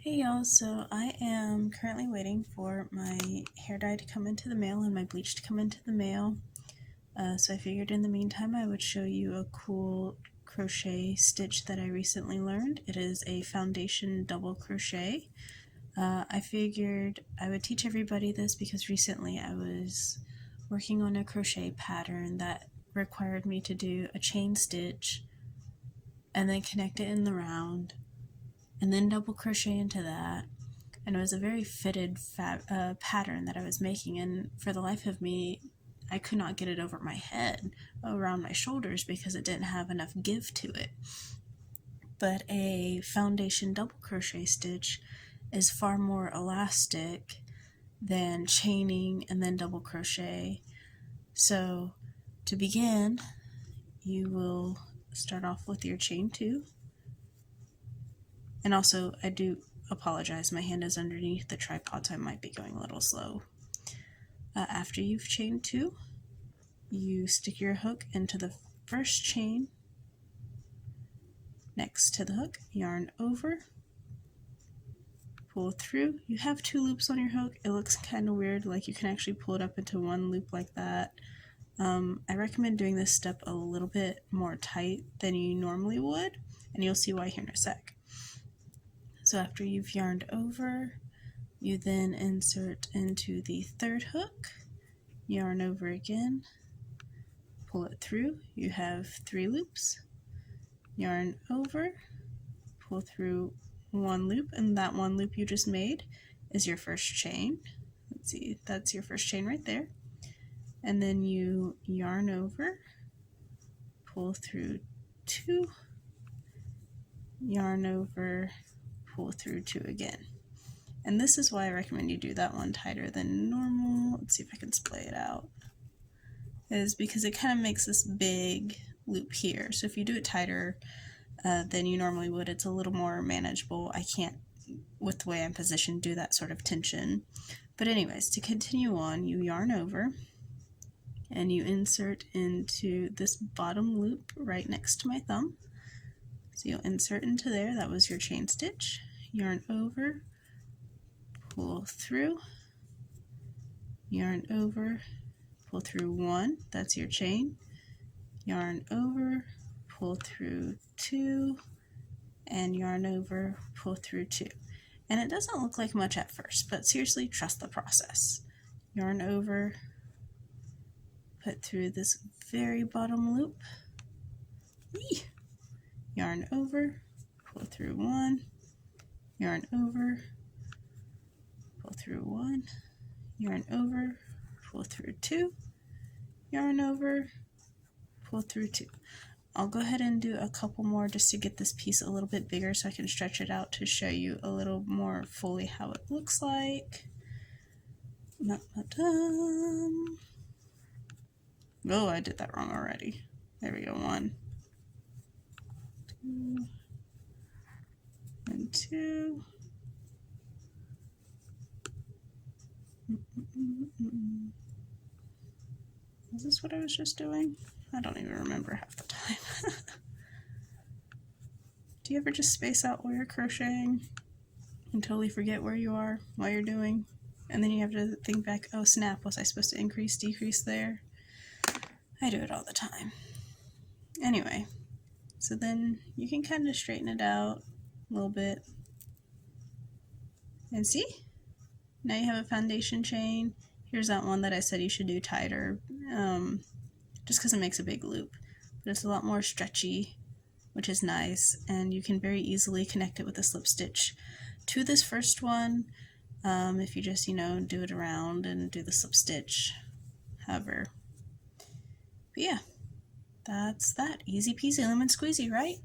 Hey y'all, so I am currently waiting for my hair dye to come into the mail and my bleach to come into the mail. So I figured in the meantime I would show you a cool crochet stitch that I recently learned. It is a foundation double crochet. I figured I would teach everybody this because recently I was working on a crochet pattern that required me to do a chain stitch and then connect it in the round and then double crochet into that, and it was a very fitted pattern that I was making, and for the life of me I could not get it over my head, around my shoulders, because it didn't have enough give to it. But a foundation double crochet stitch is far more elastic than chaining and then double crochet. So to begin, you will start off with your chain 2. And also, I do apologize, my hand is underneath the tripod, so I might be going a little slow. After you've chained 2, you stick your hook into the first chain next to the hook, yarn over, pull through. You have 2 loops on your hook. It looks kind of weird, like you can actually pull it up into 1 loop like that. I recommend doing this step a little bit more tight than you normally would, and you'll see why here in a sec. So after you've yarned over, you then insert into the 3rd hook, yarn over again, pull it through. You have 3 loops, yarn over, pull through 1 loop, and that 1 loop you just made is your first chain. Let's see, that's your first chain right there. And then you yarn over, pull through 2, yarn over, pull through 2 again. And this is why I recommend you do that one tighter than normal. Let's see if I can splay it out. Is because it kind of makes this big loop here. So if you do it tighter than you normally would, it's a little more manageable. I can't, with the way I'm positioned, do that sort of tension. But anyways, to continue on, you yarn over and you insert into this bottom loop right next to my thumb. So you'll insert into there, that was your chain stitch, yarn over, pull through, yarn over, pull through 1, that's your chain, yarn over, pull through 2, and yarn over, pull through 2. And it doesn't look like much at first, but seriously, trust the process. Yarn over, put through this very bottom loop, yarn over, pull through 1, yarn over, pull through 1, yarn over, pull through 2, yarn over, pull through 2. I'll go ahead and do a couple more just to get this piece a little bit bigger so I can stretch it out to show you a little more fully how it looks like. Oh, I did that wrong already. There we go, 1, 2, and 2. Is this what I was just doing? I don't even remember half the time. Do you ever just space out while you're crocheting and totally forget where you are, what you're doing? And then you have to think back, oh snap, was I supposed to increase, decrease there? I do it all the time. Anyway, so then you can kind of straighten it out a little bit. And see? Now you have a foundation chain. Here's that one that I said you should do tighter, just because it makes a big loop. But it's a lot more stretchy, which is nice, and you can very easily connect it with a slip stitch to this first one, if you just, do it around and do the slip stitch, however. But yeah, that's that. Easy peasy lemon squeezy, right?